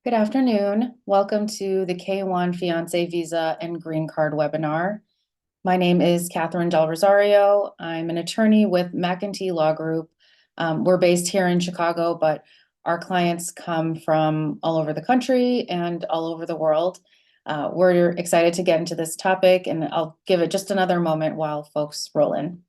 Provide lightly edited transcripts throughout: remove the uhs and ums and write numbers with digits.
Good afternoon. Welcome to the K-1 Fiancée Visa and Green Card webinar. My name is Katherine Del Rosario. I'm an attorney with McEntee Law Group. We're based here in Chicago, but our clients come from all over the country and all over the world. We're excited to get into this topic, and I'll give it just another moment while folks roll in.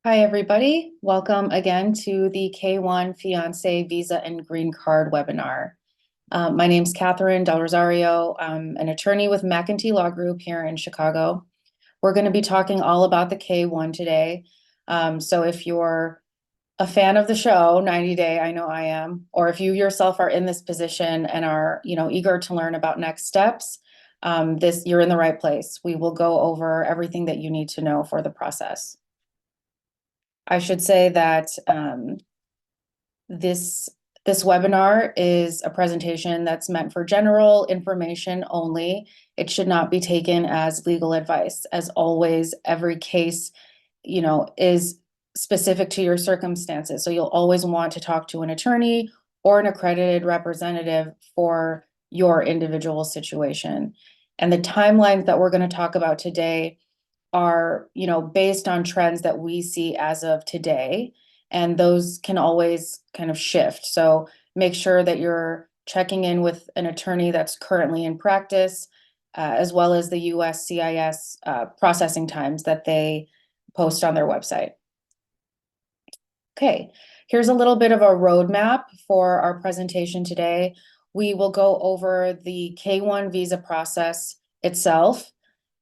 Hi, everybody. Welcome again to the K-1 Fiancé Visa and Green Card webinar. My name's Katherine Del Rosario. I'm an attorney with McEntee Law Group here in Chicago. We're going to be talking all about the K-1 today. So if you're a fan of the show, 90 Day, I know I am, or if you yourself are in this position and are, eager to learn about next steps, you're in the right place. We will go over everything that you need to know for the process. I should say that this webinar is a presentation that's meant for general information only. It should not be taken as legal advice. As always, every case, is specific to your circumstances. So you'll always want to talk to an attorney or an accredited representative for your individual situation. And the timelines that we're going to talk about today are, based on trends that we see as of today, and those can always kind of shift. So make sure that you're checking in with an attorney that's currently in practice, as well as the USCIS processing times that they post on their website. Okay, here's a little bit of a roadmap for our presentation today. We will go over the K-1 visa process itself,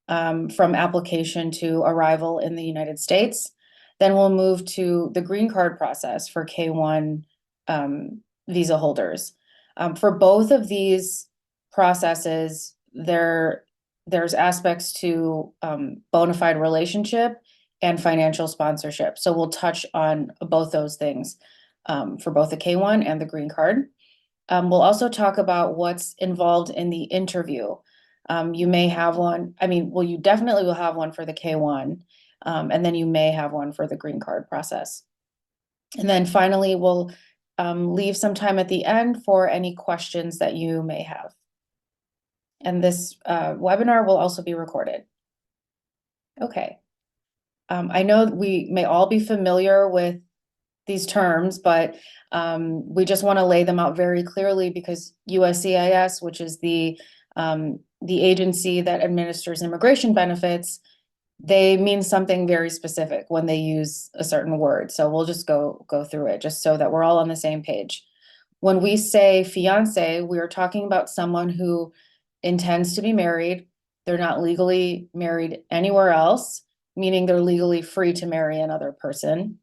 from application to arrival in the United States. Then we'll move to the green card process for K-1 visa holders. For both of these processes, there's aspects to bona fide relationship and financial sponsorship. So we'll touch on both those things for both the K-1 and the green card. We'll also talk about what's involved in the interview. You may have one, you definitely will have one for the K-1, and then you may have one for the green card process. And then finally, we'll leave some time at the end for any questions that you may have. And this webinar will also be recorded. Okay. I know we may all be familiar with these terms, but we just want to lay them out very clearly because USCIS, which is the agency that administers immigration benefits, they mean something very specific when they use a certain word. So we'll just go through it just so that we're all on the same page. When we say fiancé, we are talking about someone who intends to be married. They're not legally married anywhere else, meaning they're legally free to marry another person.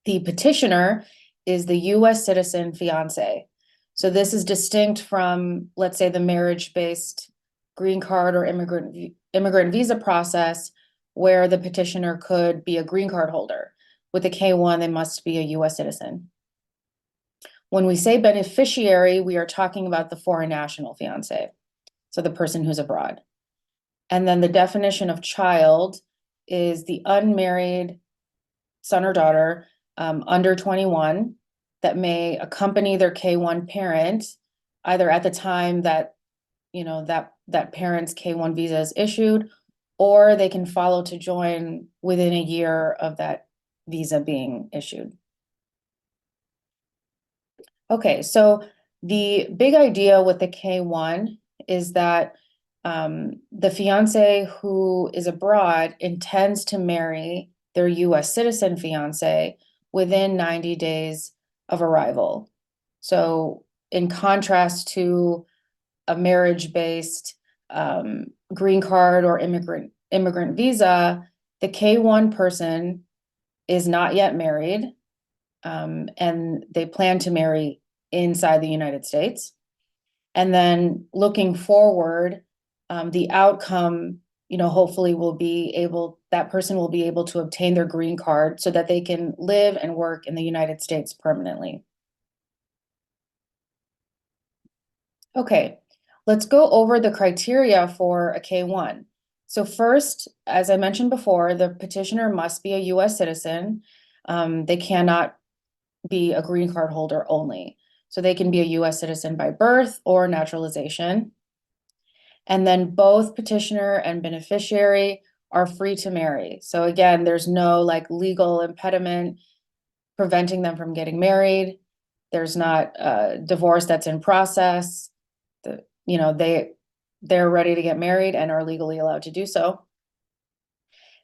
The petitioner is the US citizen fiancé. So this is distinct from, let's say, the marriage-based green card or immigrant visa process, where the petitioner could be a green card holder. With the K-1, they must be a US citizen. When we say beneficiary, we are talking about the foreign national fiancé, so the person who's abroad. And then the definition of child is the unmarried son or daughter under 21 that may accompany their K-1 parent, either at the time that, that parent's K-1 visa is issued, or they can follow to join within a year of that visa being issued. Okay, so the big idea with the K-1 is that the fiance who is abroad intends to marry their US citizen fiance within 90 days of arrival. So in contrast to a marriage-based green card or immigrant visa, the K-1 person is not yet married, and they plan to marry inside the United States. And then looking forward, the outcome, hopefully that person will be able to obtain their green card so that they can live and work in the United States permanently. Okay, let's go over the criteria for a K-1. So first, as I mentioned before, the petitioner must be a US citizen. They cannot be a green card holder only. So they can be a US citizen by birth or naturalization. And then both petitioner and beneficiary are free to marry. So again, there's no like legal impediment preventing them from getting married. There's not a divorce that's in process. They're ready to get married and are legally allowed to do so.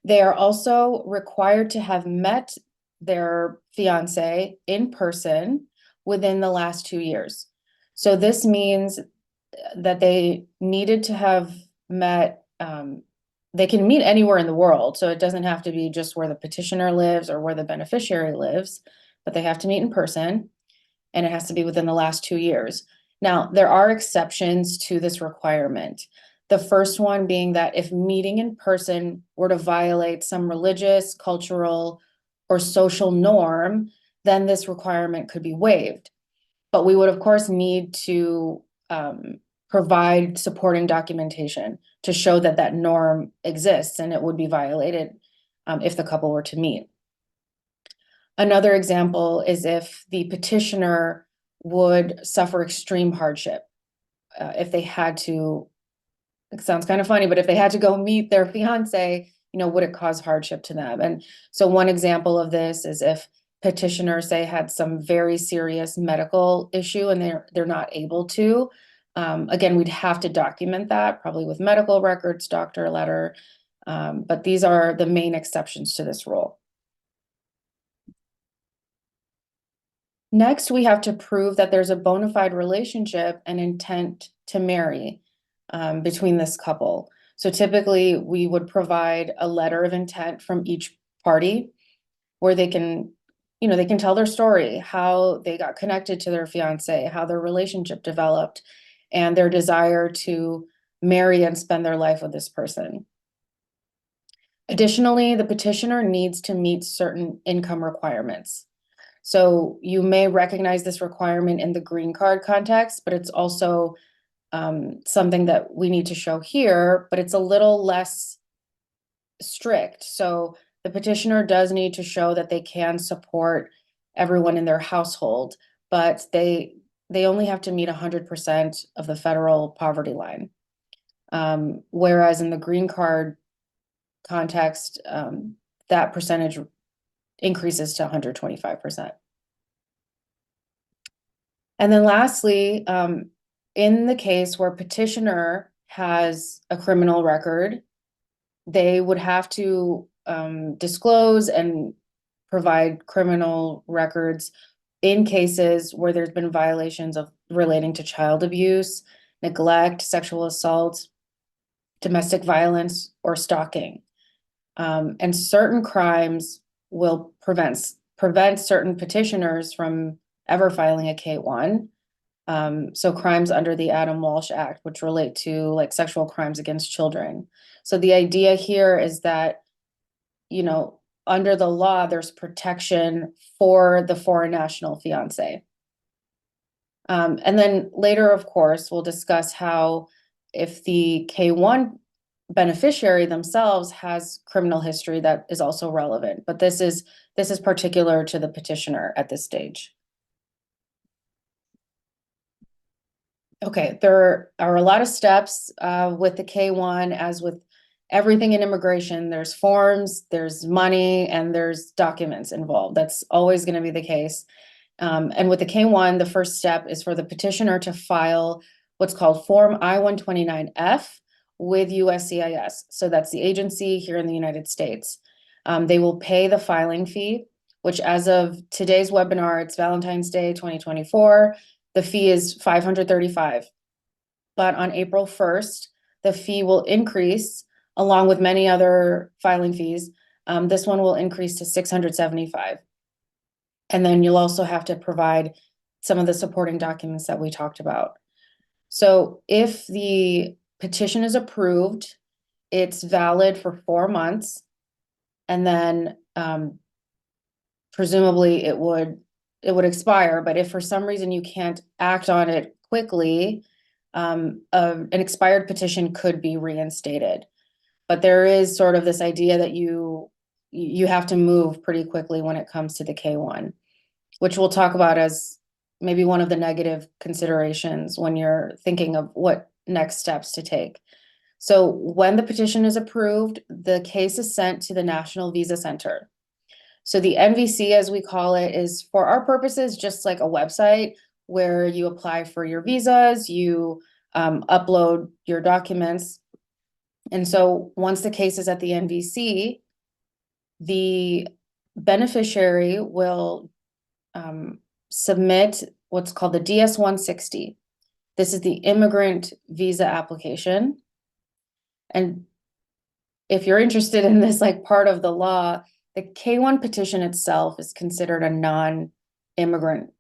They are also required to have met their fiance in person within the last 2 years. So this means that they needed to have met, they can meet anywhere in the world. So it doesn't have to be just where the petitioner lives or where the beneficiary lives, but they have to meet in person, and it has to be within the last 2 years. Now, there are exceptions to this requirement. The first one being that if meeting in person were to violate some religious, cultural, or social norm, then this requirement could be waived. But we would, of course, need to provide supporting documentation to show that that norm exists and it would be violated if the couple were to meet. Another example is if the petitioner would suffer extreme hardship. If they had to, it sounds kind of funny, but if they had to go meet their fiance, would it cause hardship to them? And so one example of this is if petitioner, say, had some very serious medical issue and they're not able to, again, we'd have to document that, probably with medical records, doctor letter, but these are the main exceptions to this rule. Next, we have to prove that there's a bona fide relationship and intent to marry between this couple. So typically, we would provide a letter of intent from each party where they can tell their story, how they got connected to their fiance, how their relationship developed, and their desire to marry and spend their life with this person. Additionally, the petitioner needs to meet certain income requirements. So you may recognize this requirement in the green card context, but it's also something that we need to show here, but it's a little less strict. So the petitioner does need to show that they can support everyone in their household, but they only have to meet 100% of the federal poverty line. Whereas in the green card context, that percentage increases to 125%. And then lastly, in the case where petitioner has a criminal record, they would have to disclose and provide criminal records in cases where there's been violations of relating to child abuse, neglect, sexual assault, domestic violence, or stalking. And certain crimes will prevent certain petitioners from ever filing a K-1. So crimes under the Adam Walsh Act, which relate to like sexual crimes against children. So the idea here is that, under the law, there's protection for the foreign national fiance. And then later, of course, we'll discuss how if the K-1 beneficiary themselves has criminal history, that is also relevant. But this is particular to the petitioner at this stage. Okay, there are a lot of steps with the K-1, as with everything in immigration. There's forms, there's money, and there's documents involved. That's always going to be the case. And with the K-1, the first step is for the petitioner to file what's called Form I-129F with USCIS. So that's the agency here in the United States. They will pay the filing fee, which as of today's webinar, it's Valentine's Day 2024. The fee is $535. But on April 1st, the fee will increase along with many other filing fees. This one will increase to $675. And then you'll also have to provide some of the supporting documents that we talked about. So if the petition is approved, it's valid for 4 months. And then presumably it would expire. But if for some reason you can't act on it quickly, an expired petition could be reinstated. But there is sort of this idea that you have to move pretty quickly when it comes to the K-1, which we'll talk about as maybe one of the negative considerations when you're thinking of what next steps to take. So when the petition is approved, the case is sent to the National Visa Center. So the NVC, as we call it, is for our purposes just like a website where you apply for your visas, you upload your documents. And so once the case is at the NVC, the beneficiary will submit what's called the DS-160. This is the immigrant visa application. And if you're interested in this, like part of the law, the K-1 petition itself is considered a non-immigrant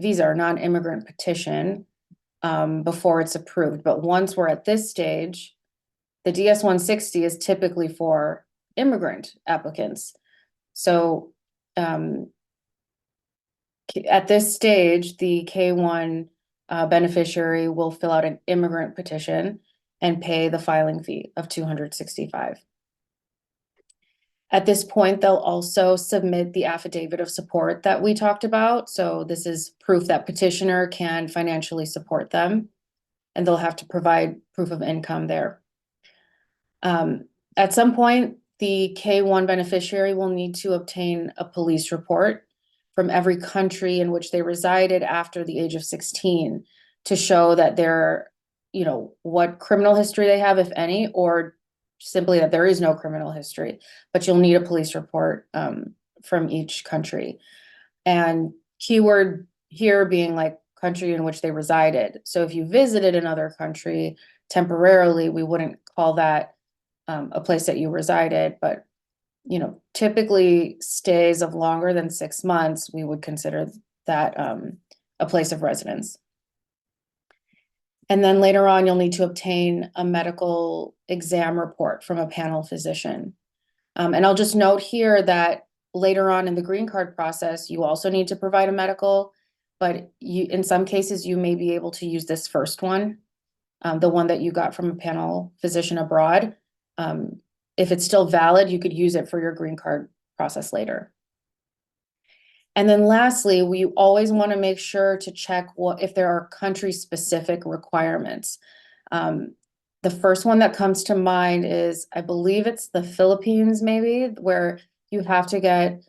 visa or non-immigrant petition before it's approved. But once we're at this stage, the DS-160 is typically for immigrant applicants. So at this stage, the K-1 beneficiary will fill out an immigrant petition and pay the filing fee of $265. At this point, they'll also submit the affidavit of support that we talked about. So this is proof that petitioner can financially support them, and they'll have to provide proof of income there. At some point, the K-1 beneficiary will need to obtain a police report from every country in which they resided after the age of 16 to show that they're, what criminal history they have, if any, or simply that there is no criminal history, but you'll need a police report from each country. And keyword here being like country in which they resided. So if you visited another country temporarily, we wouldn't call that a place that you resided, but typically stays of longer than 6 months, we would consider that a place of residence. And then later on, you'll need to obtain a medical exam report from a panel physician. And I'll just note here that later on in the green card process, you also need to provide a medical, but in some cases, you may be able to use this first one, the one that you got from a panel physician abroad. If it's still valid, you could use it for your green card process later. And then lastly, we always want to make sure to check if there are country-specific requirements. The first one that comes to mind is, I believe it's the Philippines, maybe, where you have to get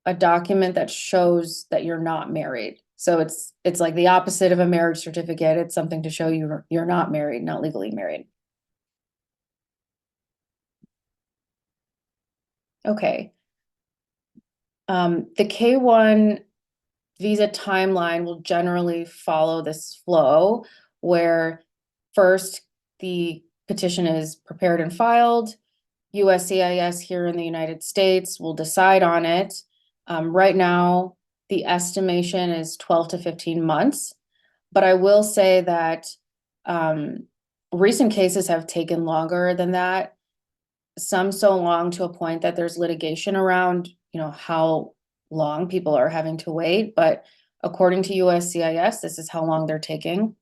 a document that shows that you're not married. So it's like the opposite of a marriage certificate. It's something to show you're not married, not legally married. Okay. The K-1 visa timeline will generally follow this flow where first the petition is prepared and filed. USCIS here in the United States will decide on it. Right now, the estimation is 12 to 15 months, but I will say that recent cases have taken longer than that. Some so long to a point that there's litigation around, how long people are having to wait. But according to USCIS, this is how long they're taking.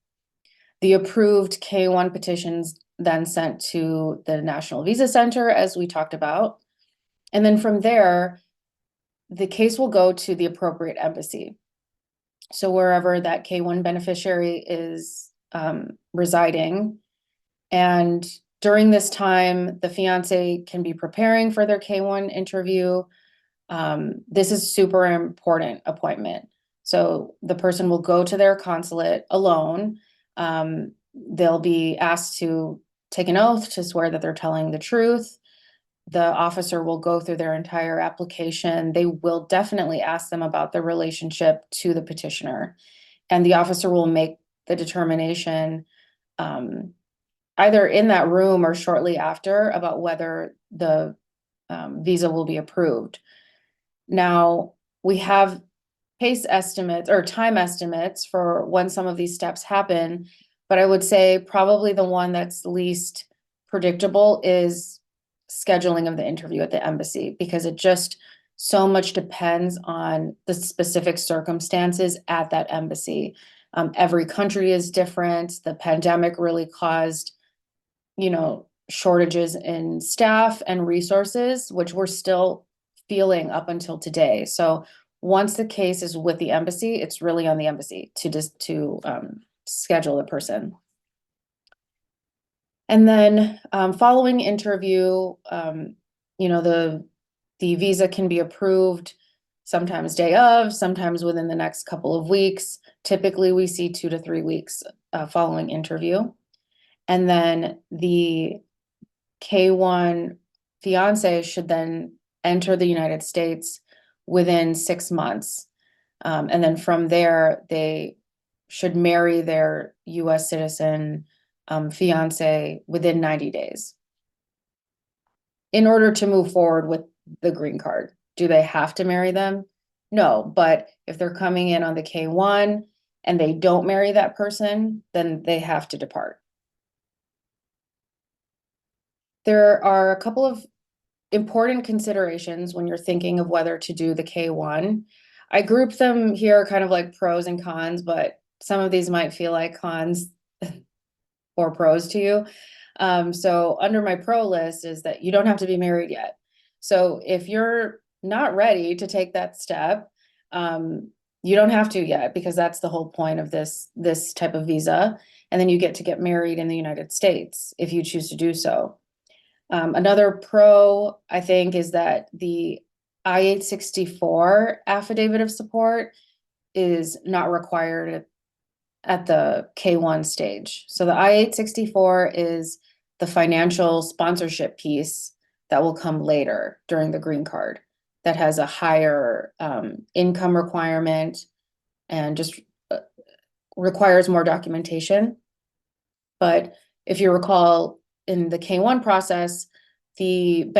The approved K-1 petitions then sent to the National Visa Center, as we talked about. And then from there, the case will go to the appropriate embassy. So wherever that K-1 beneficiary is residing. And during this time, the fiancé can be preparing for their K-1 interview. This is super important appointment. So the person will go to their consulate alone. They'll be asked to take an oath to swear that they're telling the truth. The officer will go through their entire application. They will definitely ask them about their relationship to the petitioner. And the officer will make the determination, either in that room or shortly after, about whether the visa will be approved. Now, we have pace estimates or time estimates for when some of these steps happen, but I would say probably the one that's least predictable is scheduling of the interview at the embassy, because it just so much depends on the specific circumstances at that embassy. Every country is different. The pandemic really caused, shortages in staff and resources, which we're still feeling up until today. So once the case is with the embassy, it's really on the embassy to schedule the person. And then following interview, the visa can be approved sometimes day of, sometimes within the next couple of weeks. Typically, we see 2 to 3 weeks following interview. And then the K-1 fiancé should then enter the United States within 6 months. And then from there, they should marry their US citizen fiancé within 90 days in order to move forward with the green card. Do they have to marry them? No, but if they're coming in on the K-1 and they don't marry that person, then they have to depart. There are a couple of important considerations when you're thinking of whether to do the K-1. I grouped them here kind of like pros and cons, but some of these might feel like cons or pros to you. So under my pro list is that you don't have to be married yet. So if you're not ready to take that step, you don't have to yet, because that's the whole point of this type of visa. And then you get to get married in the United States if you choose to do so. Another pro, I think, is that the I-864 affidavit of support is not required at the K-1 stage. So the I-864 is the financial sponsorship piece that will come later during the green card, that has a higher income requirement and just requires more documentation. But if you recall, in the K-1 process, the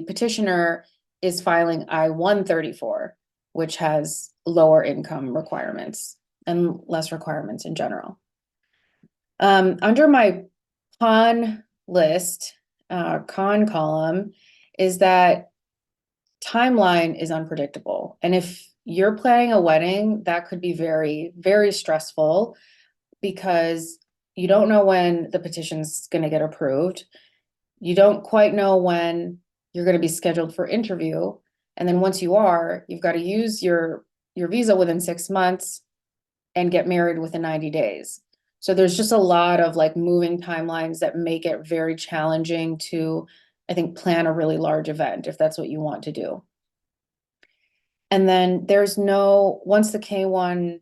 petitioner is filing I-134, which has lower income requirements and less requirements in general. Under my con list, con column, is that timeline is unpredictable. And if you're planning a wedding, that could be very, very stressful, because you don't know when the petition's going to get approved. You don't quite know when you're going to be scheduled for interview. And then once you are, you've got to use your visa within 6 months and get married within 90 days. So there's just a lot of like moving timelines that make it very challenging to, I think, plan a really large event if that's what you want to do. And then once the K-1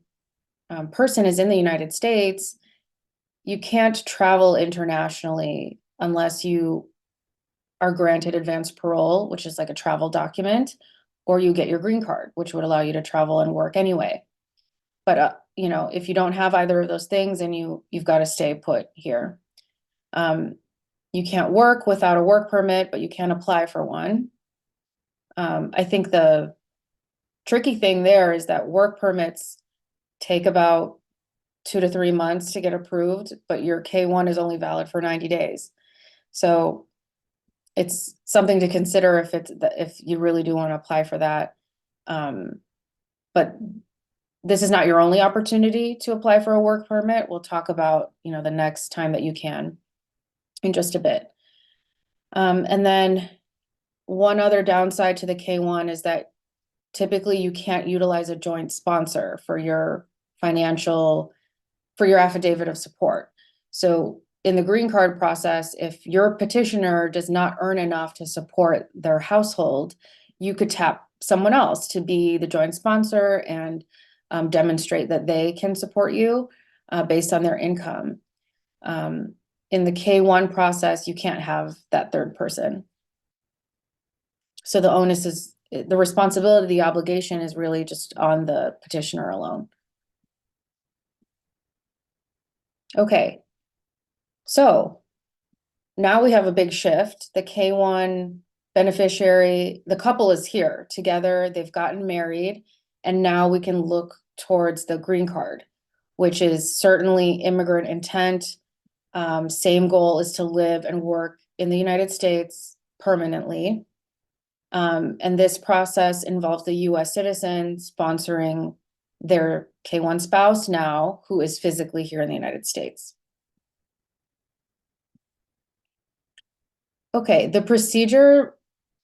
person is in the United States, you can't travel internationally unless you are granted advance parole, which is like a travel document, or you get your green card, which would allow you to travel and work anyway. But if you don't have either of those things, then you've got to stay put here. You can't work without a work permit, but you can apply for one. I think the tricky thing there is that work permits take about 2 to 3 months to get approved, but your K-1 is only valid for 90 days. So it's something to consider if you really do want to apply for that. But this is not your only opportunity to apply for a work permit. We'll talk about, the next time that you can in just a bit. And then one other downside to the K-1 is that typically you can't utilize a joint sponsor for your financial for your affidavit of support. So in the green card process, if your petitioner does not earn enough to support their household, you could tap someone else to be the joint sponsor and demonstrate that they can support you based on their income. In the K-1 process, you can't have that third person. So the onus is, the responsibility, the obligation is really just on the petitioner alone. Okay, so now we have a big shift. The K-1 beneficiary, the couple is here together, they've gotten married, and now we can look towards the green card, which is certainly immigrant intent. Same goal is to live and work in the United States permanently. And this process involves the US citizen sponsoring their K-1 spouse now, who is physically here in the United States. Okay, the procedure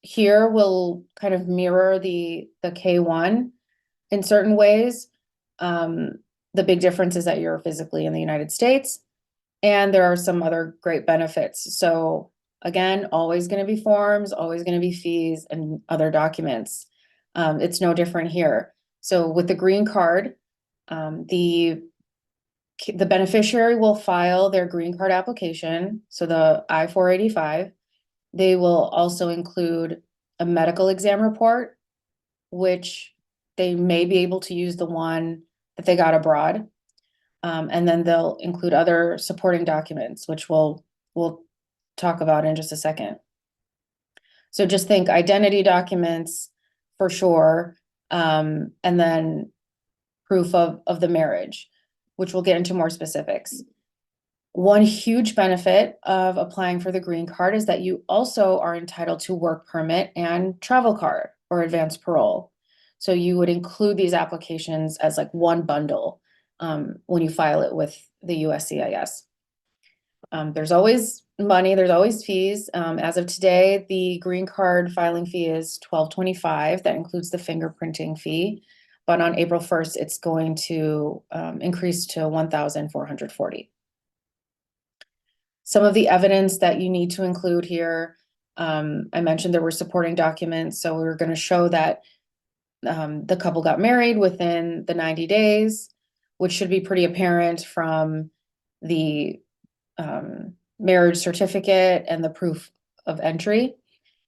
here will kind of mirror the K-1 in certain ways. The big difference is that you're physically in the United States, and there are some other great benefits. So again, always going to be forms, always going to be fees and other documents. It's no different here. So with the green card, the beneficiary will file their green card application, so the I-485. They will also include a medical exam report, which they may be able to use the one that they got abroad. And then they'll include other supporting documents, which we'll talk about in just a second. So just think identity documents for sure, and then proof of the marriage, which we'll get into more specifics. One huge benefit of applying for the green card is that you also are entitled to work permit and travel card or advance parole. So you would include these applications as like one bundle when you file it with the USCIS. There's always money, there's always fees. As of today, the green card filing fee is $12.25. That includes the fingerprinting fee. But on April 1st, it's going to increase to $1,440. Some of the evidence that you need to include here, I mentioned there were supporting documents. So we were going to show that the couple got married within the 90 days, which should be pretty apparent from the marriage certificate and the proof of entry,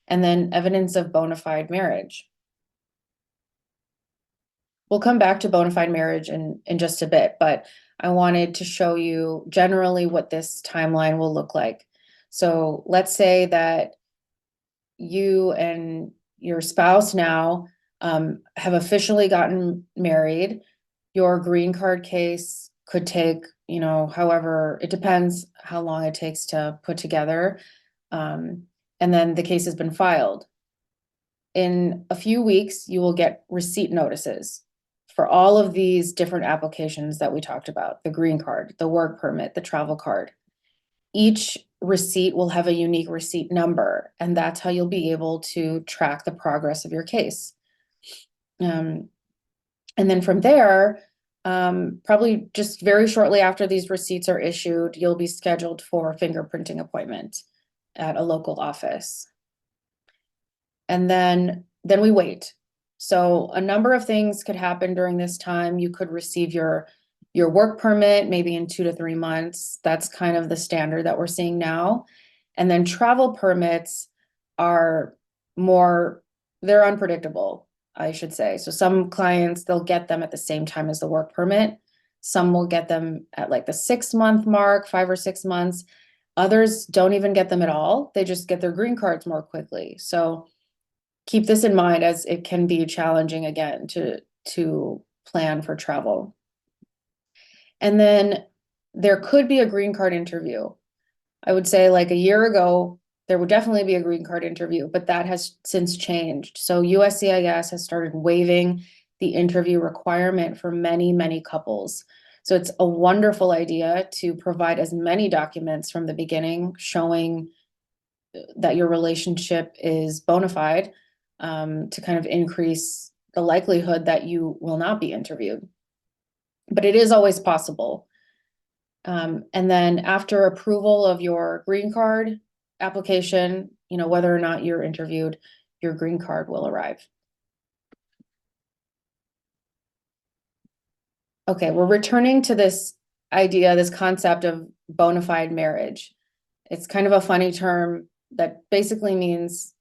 and then evidence of bona fide marriage. We'll come back to bona fide marriage in just a bit, but I wanted to show you generally what this timeline will look like. So let's say that you and your spouse now have officially gotten married. Your green card case could take, however, it depends how long it takes to put together. And then the case has been filed. In a few weeks, you will get receipt notices for all of these different applications that we talked about, the green card, the work permit, the travel card. Each receipt will have a unique receipt number, and that's how you'll be able to track the progress of your case. And then from there, probably just very shortly after these receipts are issued, you'll be scheduled for a fingerprinting appointment at a local office. And then we wait. So a number of things could happen during this time. You could receive your work permit maybe in 2 to 3 months. That's kind of the standard that we're seeing now. And then travel permits are they're unpredictable, I should say. So some clients, they'll get them at the same time as the work permit. Some will get them at like the 6-month mark, 5 or 6 months. Others don't even get them at all. They just get their green cards more quickly. So keep this in mind, as it can be challenging again to plan for travel. And then there could be a green card interview. I would say like a year ago, there would definitely be a green card interview, but that has since changed. So USCIS has started waiving the interview requirement for many, many couples. So it's a wonderful idea to provide as many documents from the beginning showing that your relationship is bona fide, to kind of increase the likelihood that you will not be interviewed. But it is always possible. And then after approval of your green card application, whether or not you're interviewed, your green card will arrive. Okay, we're returning to this idea, this concept of bona fide marriage. It's kind of a funny term that basically means,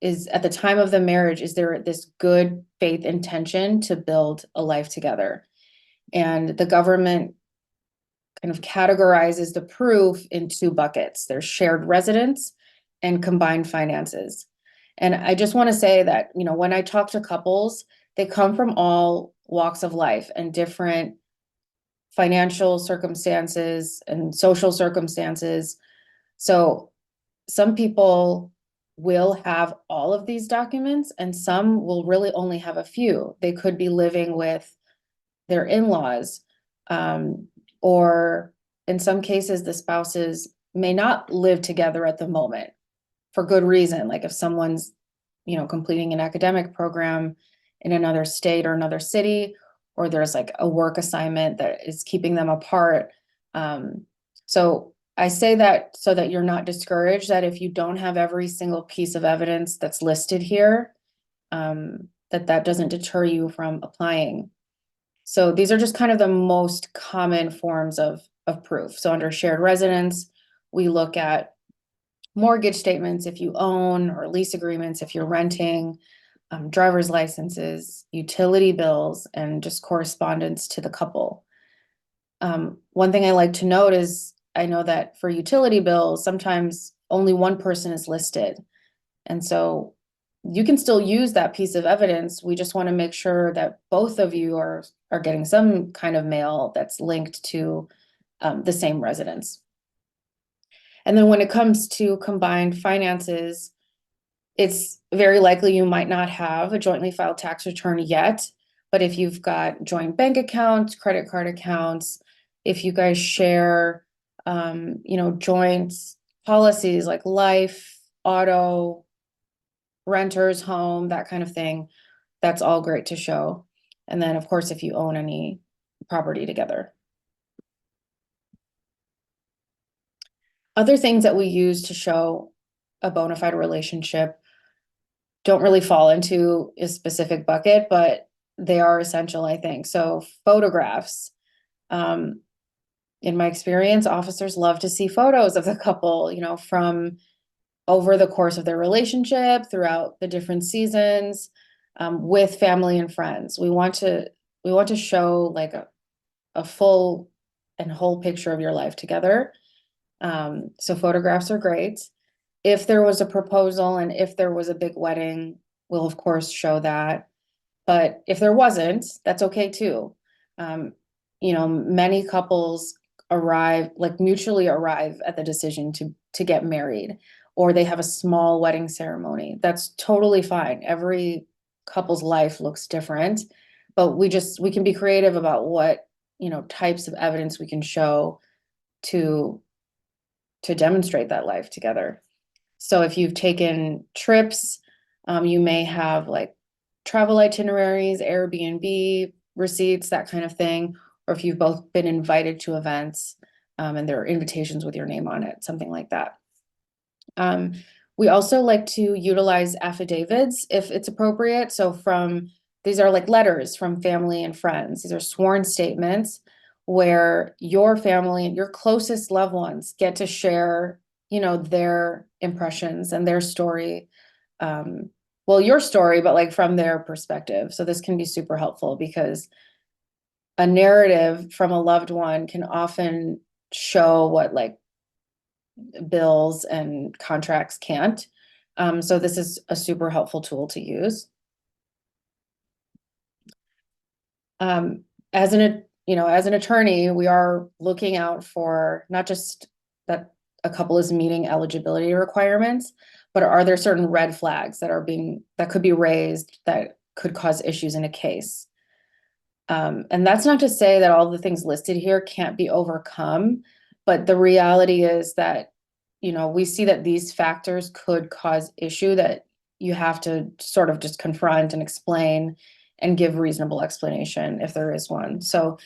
is at the time of the marriage, is there this good faith intention to build a life together? And the government kind of categorizes the proof in two buckets. There's shared residence and combined finances. And I just want to say that, when I talk to couples, they come from all walks of life and different financial circumstances and social circumstances. So some people will have all of these documents and some will really only have a few. They could be living with their in-laws, or in some cases, the spouses may not live together at the moment for good reason. Like if someone's, completing an academic program in another state or another city, or there's like a work assignment that is keeping them apart. So I say that so that you're not discouraged, that if you don't have every single piece of evidence that's listed here, that doesn't deter you from applying. So these are just kind of the most common forms of proof. So under shared residence, we look at mortgage statements if you own, or lease agreements if you're renting, driver's licenses, utility bills, and just correspondence to the couple. One thing I like to note is I know that for utility bills, sometimes only one person is listed. And so you can still use that piece of evidence. We just want to make sure that both of you are getting some kind of mail that's linked to the same residence. And then when it comes to combined finances, it's very likely you might not have a jointly filed tax return yet, but if you've got joint bank accounts, credit card accounts, if you guys share, joint policies like life, auto, renters, home, that kind of thing, that's all great to show. And then, of course, if you own any property together. Other things that we use to show a bona fide relationship don't really fall into a specific bucket, but they are essential, I think. So photographs. In my experience, officers love to see photos of the couple, from over the course of their relationship, throughout the different seasons, with family and friends. We want to show like a full and whole picture of your life together. So photographs are great. If there was a proposal and if there was a big wedding, we'll of course show that. But if there wasn't, that's okay too. Many couples mutually arrive at the decision to get married, or they have a small wedding ceremony. That's totally fine. Every couple's life looks different, but we can be creative about what, types of evidence we can show to demonstrate that life together. So if you've taken trips, you may have like travel itineraries, Airbnb receipts, that kind of thing. Or if you've both been invited to events, and there are invitations with your name on it, something like that. We also like to utilize affidavits if it's appropriate. So these are like letters from family and friends. These are sworn statements where your family and your closest loved ones get to share, their impressions and their story. Well, your story, but like from their perspective. So this can be super helpful because a narrative from a loved one can often show what like bills and contracts can't. So this is a super helpful tool to use. As an attorney, we are looking out for not just that a couple is meeting eligibility requirements, but are there certain red flags that could be raised that could cause issues in a case? And that's not to say that all the things listed here can't be overcome, but the reality is that, we see that these factors could cause issue that you have to sort of just confront and explain and give reasonable explanation if there is one. So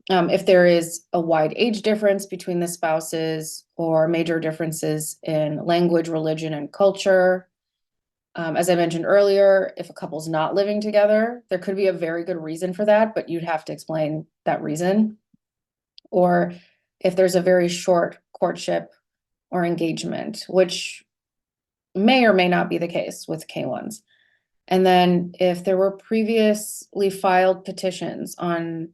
If there is a wide age difference between the spouses or major differences in language, religion, and culture. As I mentioned earlier, if a couple's not living together, there could be a very good reason for that, but you'd have to explain that reason. Or if there's a very short courtship or engagement, which may or may not be the case with K-1s. And then if there were previously filed petitions on,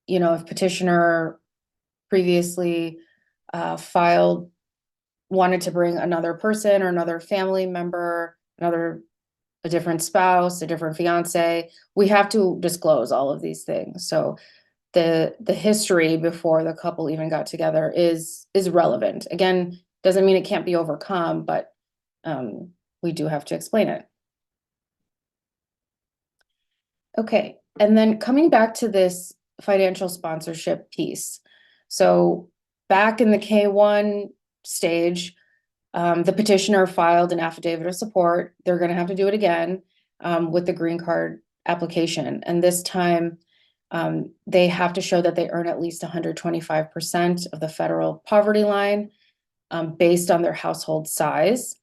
if petitioner previously filed, wanted to bring another person or another family member, a different spouse, a different fiance, we have to disclose all of these things. So the history before the couple even got together is relevant. Again, doesn't mean it can't be overcome, but we do have to explain it. Okay, and then coming back to this financial sponsorship piece. So back in the K-1 stage, the petitioner filed an affidavit of support. They're going to have to do it again with the green card application. And this time, they have to show that they earn at least 125% of the federal poverty line based on their household size.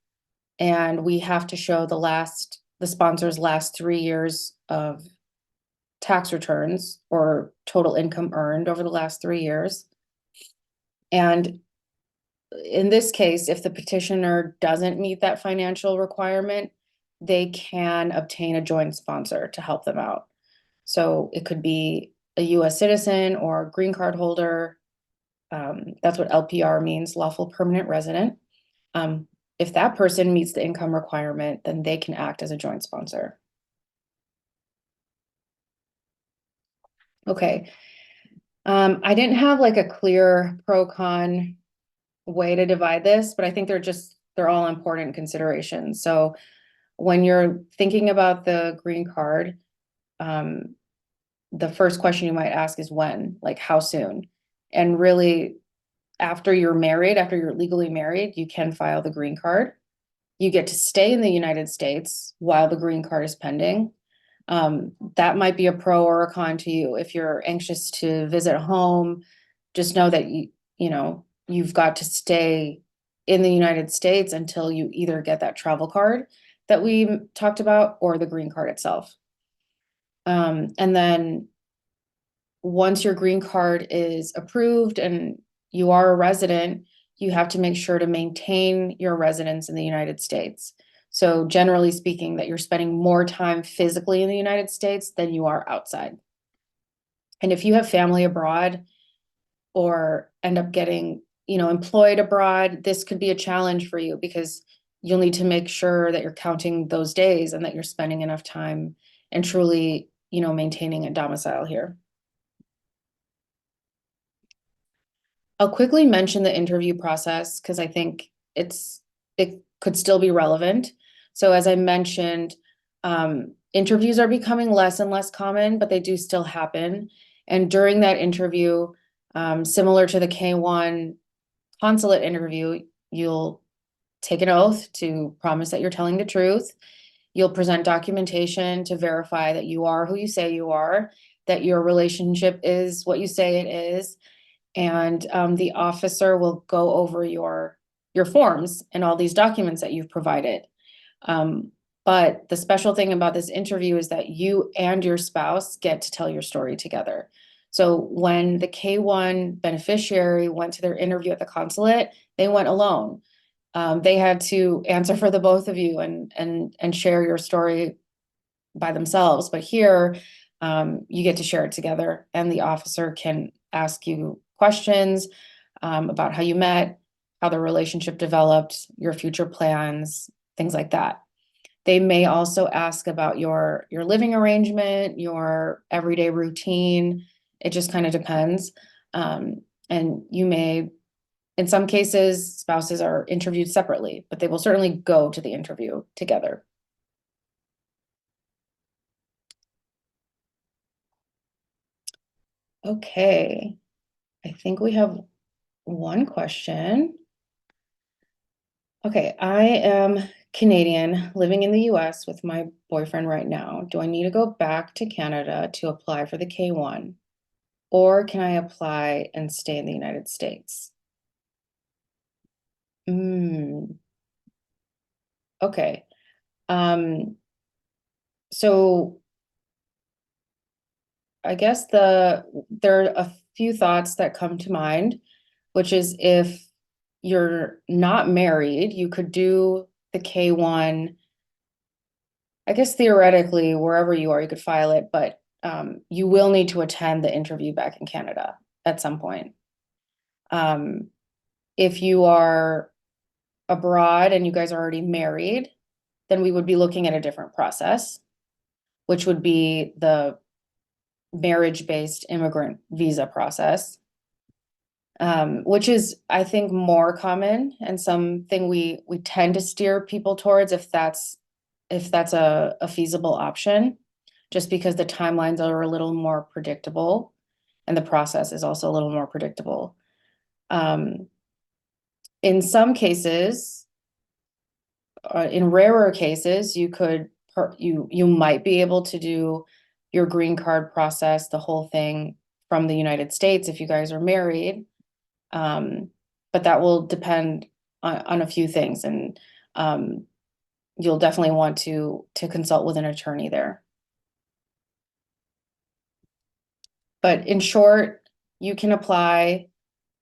And we have to show the sponsor's last 3 years of tax returns or total income earned over the last 3 years. And in this case, if the petitioner doesn't meet that financial requirement, they can obtain a joint sponsor to help them out. So it could be a US citizen or a green card holder. That's what LPR means, lawful permanent resident. If that person meets the income requirement, then they can act as a joint sponsor. Okay. I didn't have like a clear pro-con way to divide this, but I think they're all important considerations. So when you're thinking about the green card, the first question you might ask is when, like how soon? And really, after you're legally married, you can file the green card. You get to stay in the United States while the green card is pending. That might be a pro or a con to you. If you're anxious to visit home, just know that you've got to stay in the United States until you either get that travel card that we talked about or the green card itself. And then once your green card is approved and you are a resident, you have to make sure to maintain your residence in the United States. So generally speaking, that you're spending more time physically in the United States than you are outside. And if you have family abroad or end up getting, employed abroad, this could be a challenge for you because you'll need to make sure that you're counting those days and that you're spending enough time and truly, maintaining a domicile here. I'll quickly mention the interview process because I think it could still be relevant. So as I mentioned, interviews are becoming less and less common, but they do still happen. And during that interview, similar to the K-1 consulate interview, you'll take an oath to promise that you're telling the truth. You'll present documentation to verify that you are who you say you are, that your relationship is what you say it is. And the officer will go over your forms and all these documents that you've provided. But the special thing about this interview is that you and your spouse get to tell your story together. So when the K-1 beneficiary went to their interview at the consulate, they went alone. They had to answer for the both of you and share your story by themselves. But here, you get to share it together, and the officer can ask you questions about how you met, how the relationship developed, your future plans, things like that. They may also ask about your living arrangement, your everyday routine. It just kind of depends. And you may, in some cases, spouses are interviewed separately, but they will certainly go to the interview together. Okay, I think we have one question. Okay, I am Canadian living in the US with my boyfriend right now. Do I need to go back to Canada to apply for the K-1? Or can I apply and stay in the United States? Okay. So I guess there are a few thoughts that come to mind, which is if you're not married, you could do the K-1. I guess theoretically, wherever you are, you could file it, but you will need to attend the interview back in Canada at some point. If you are abroad and you guys are already married, then we would be looking at a different process, which would be the marriage-based immigrant visa process, which is, I think, more common and something we tend to steer people towards if that's a feasible option, just because the timelines are a little more predictable and the process is also a little more predictable. In some cases, in rarer cases, you might be able to do your green card process, the whole thing from the United States if you guys are married. But that will depend on a few things, and you'll definitely want to consult with an attorney there. But in short, you can apply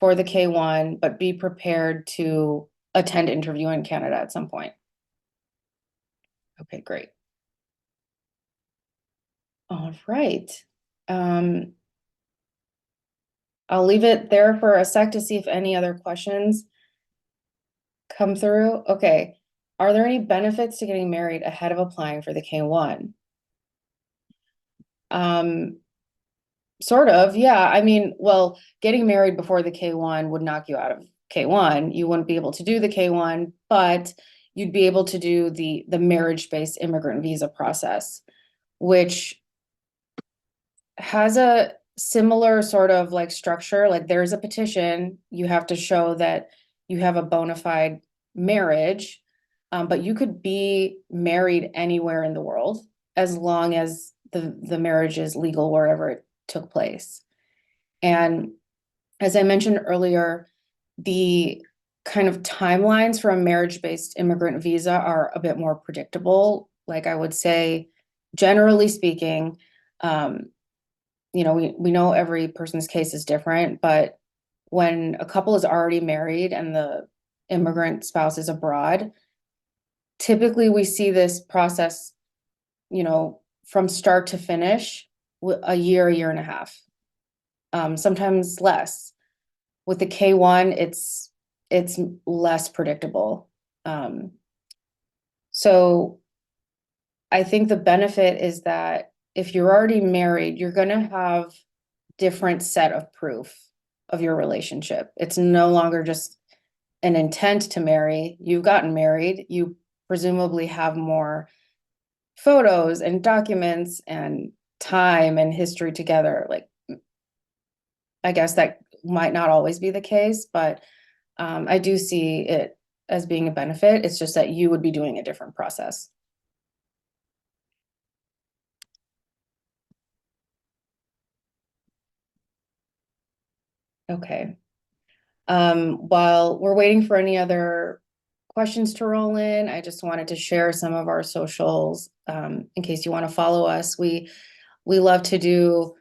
for the K-1, but be prepared to attend interview in Canada at some point. Okay, great. All right. I'll leave it there for a sec to see if any other questions come through. Okay. Are there any benefits to getting married ahead of applying for the K-1? Sort of, yeah. I mean, well, getting married before the K-1 would knock you out of K-1. You wouldn't be able to do the K-1, but you'd be able to do the marriage-based immigrant visa process, which has a similar sort of like structure. Like there's a petition, you have to show that you have a bona fide marriage, but you could be married anywhere in the world as long as the marriage is legal wherever it took place. And as I mentioned earlier, the kind of timelines for a marriage-based immigrant visa are a bit more predictable. Like I would say, generally speaking, you know, we know every person's case is different, but when a couple is already married and the immigrant spouse is abroad, typically we see this process, you know, from start to finish, a year and a half, sometimes less. With the K-1, it's less predictable. So I think the benefit is that if you're already married, you're going to have different set of proof of your relationship. It's no longer just an intent to marry. You've gotten married. You presumably have more photos and documents and time and history together. Like, I guess that might not always be the case, but I do see it as being a benefit. It's just that you would be doing a different process. Okay. While we're waiting for any other questions to roll in, I just wanted to share some of our socials in case you want to follow us. We love to do,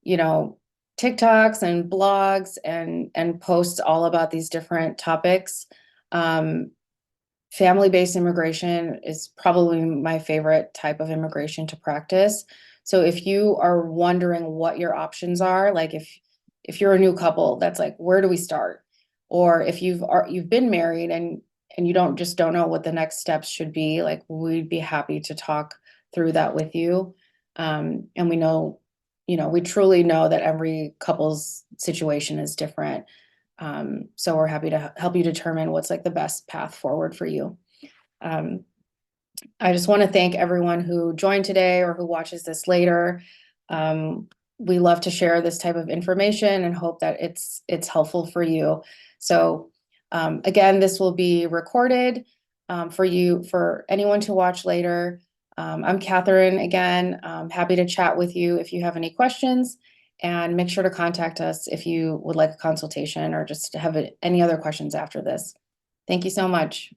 you know, TikToks and blogs and posts all about these different topics. Family-based immigration is probably my favorite type of immigration to practice. So if you are wondering what your options are, like if you're a new couple, that's like, where do we start? Or if you've been married and you don't know what the next steps should be, like we'd be happy to talk through that with you. And we know, you know, we truly know that every couple's situation is different. So we're happy to help you determine what's like the best path forward for you. I just want to thank everyone who joined today or who watches this later. We love to share this type of information and hope that it's helpful for you. So again, this will be recorded. for anyone to watch later. I'm Katherine again. Happy to chat with you if you have any questions, and make sure to contact us if you would like a consultation or just have any other questions after this. Thank you so much.